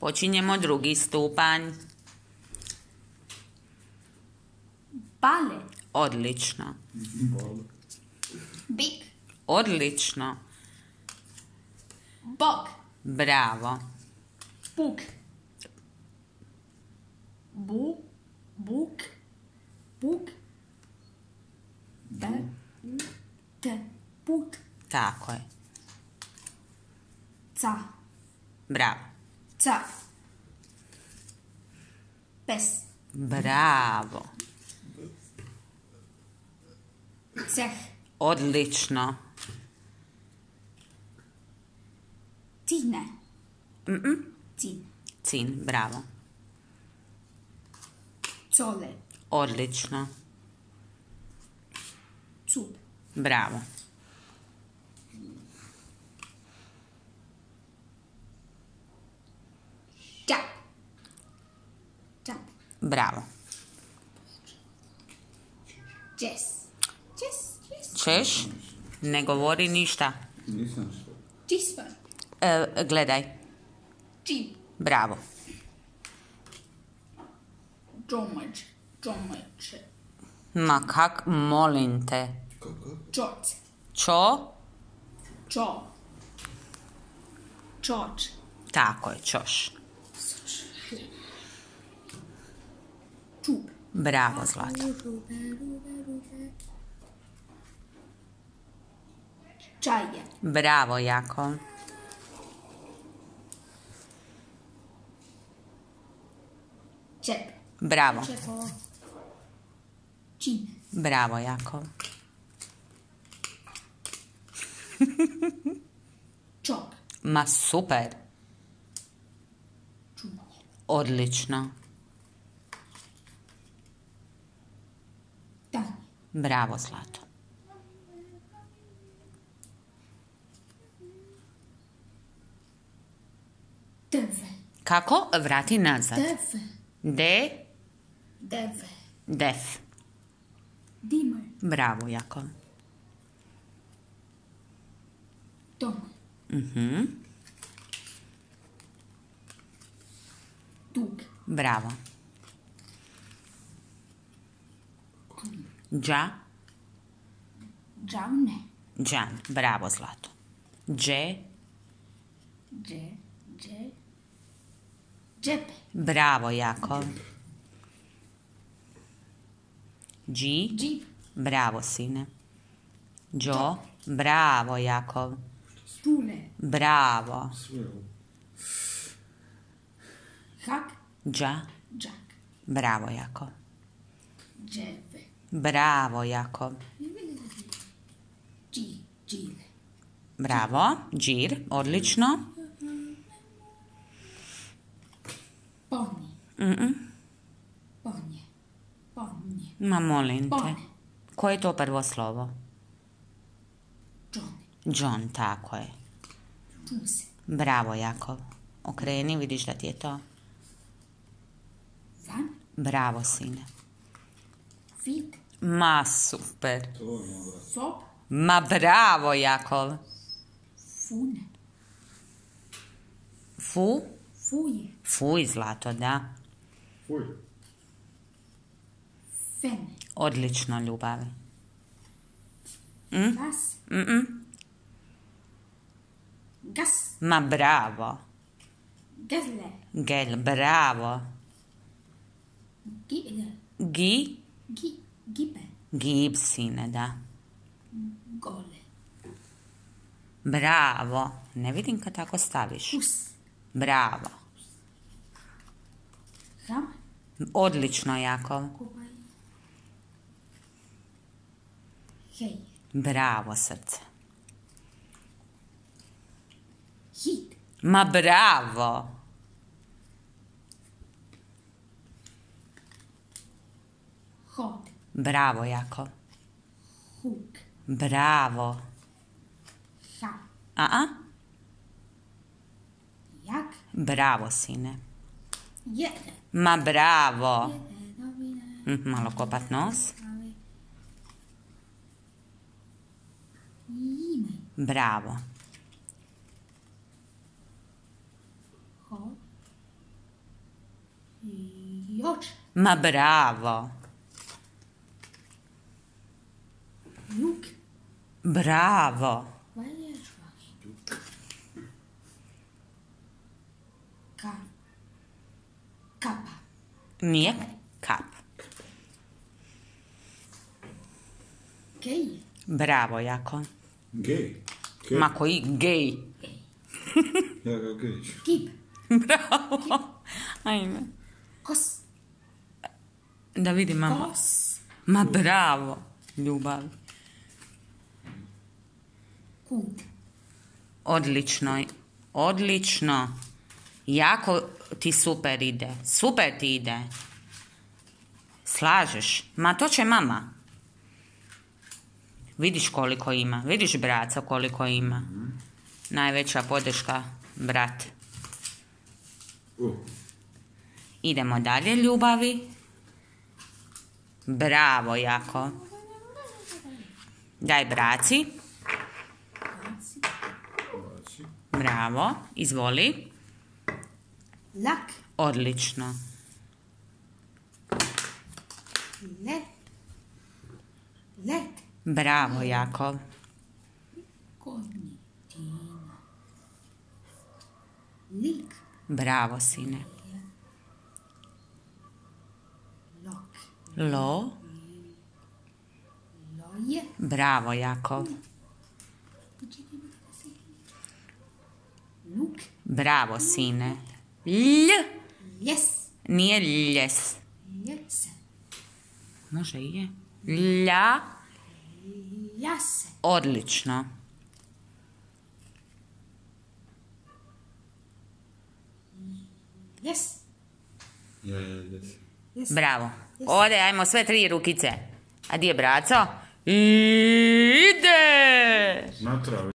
Počinjemo drugi stupanj. Bale. Odlično. Bik. Odlično. Bog. Bravo. Buk. Buk. Put. Tako je. Ca. Bravo. Cap. Pes. Bravo. Ceh. Odlično. Cine. Cin. Cin. Bravo. Cole. Odlično. Cup. Bravo. Čap. Čap. Bravo. Čes. Češ? Ne govori ništa. Nisam što. Čispa. Gledaj. Čip. Bravo. Čomač. Ma kak, molim te. Čoc. Čo? Čoč. Tako je, čoš. Čup. Bravo, Zlato. Čaje. Bravo, Jako. Čep. Bravo. Čepo. Čin. Bravo, Jako. Čop. Ma super. Čumanje. Odlično. Tanj. Bravo, Zlato. Deve. Kako? Vrati nazad. Deve. Def. Dimer. Bravo, Jako. Dom. Dug. Bravo. Dža. Džavne. Džan. Bravo, Zlato. Dže. Džepe. Bravo, Jako. Dži. Džip. Bravo, sine. Džo. Bravo, Jakov. Stule. Bravo. Sve ovo. Hak. Dža. Džak. Bravo, Jakov. Dževe. Bravo, Jakov. Džile. Bravo. Džir. Odlično. Poni. Ponje. Ma molim te. Pone. Koje je to prvo slovo? Džone. John, tako je. Čuse. Bravo, Jakov. Okreni, vidiš da ti je to. Van. Bravo, sine. Vid. Ma super. To je ono. Sob. Ma bravo, Jakov. Fune. Fuje. Fuj, Zlato, da. Fuj. Fene. Odlično, Ljubavi. Gas. Gas. Ma bravo. Gazle. Gel, bravo. Gibe. Gib, sine, da. Gole. Bravo. Ne vidim kad tako staviš. Hus. Bravo. Ram. Odlično, Jakov. Kobaj. Hej. Bravo, srce. Hit. Ma bravo. Hod. Bravo, Jakov. Huk. Bravo. Ha. Jak. Bravo, sine. Jede. Ma bravo. Novine. Malo kopat nos. Ime. Bravo. Ho. Ma bravo. Luk. Bravo. Valje švaš. Kapa. Nije kap. Gej. Bravo, jako. Gej. Gej. Ma koji gej. Ja ga gej. Kip. Bravo. Ajme. Kos. Da vidim, mama. Kos. Ma bravo, ljubav. Kut. Odlično. Odlično. Jako ti super ide. Super ti ide. Slažeš? Ma to će mama. Vidiš koliko ima. Vidiš braca koliko ima. Najveća podrška brat. Idemo dalje, ljubavi. Bravo, jako. Daj braci. Bravo. Izvoli. Lak. Odlično. Let. Let. Bravo, jako. Konji. Tina. Lik. Bravo, sine. Lok. Lo. Loje. Bravo, jako. Luk. Bravo, sine. Lj. Ljes. Nije ljes. Ljese. Može i je. Lja. Ljase. Odlično. Ljes. Ja, jes. Ljes. Bravo. Ode, ajmo sve 3 rukice. A di je braco? Ide! Na travi.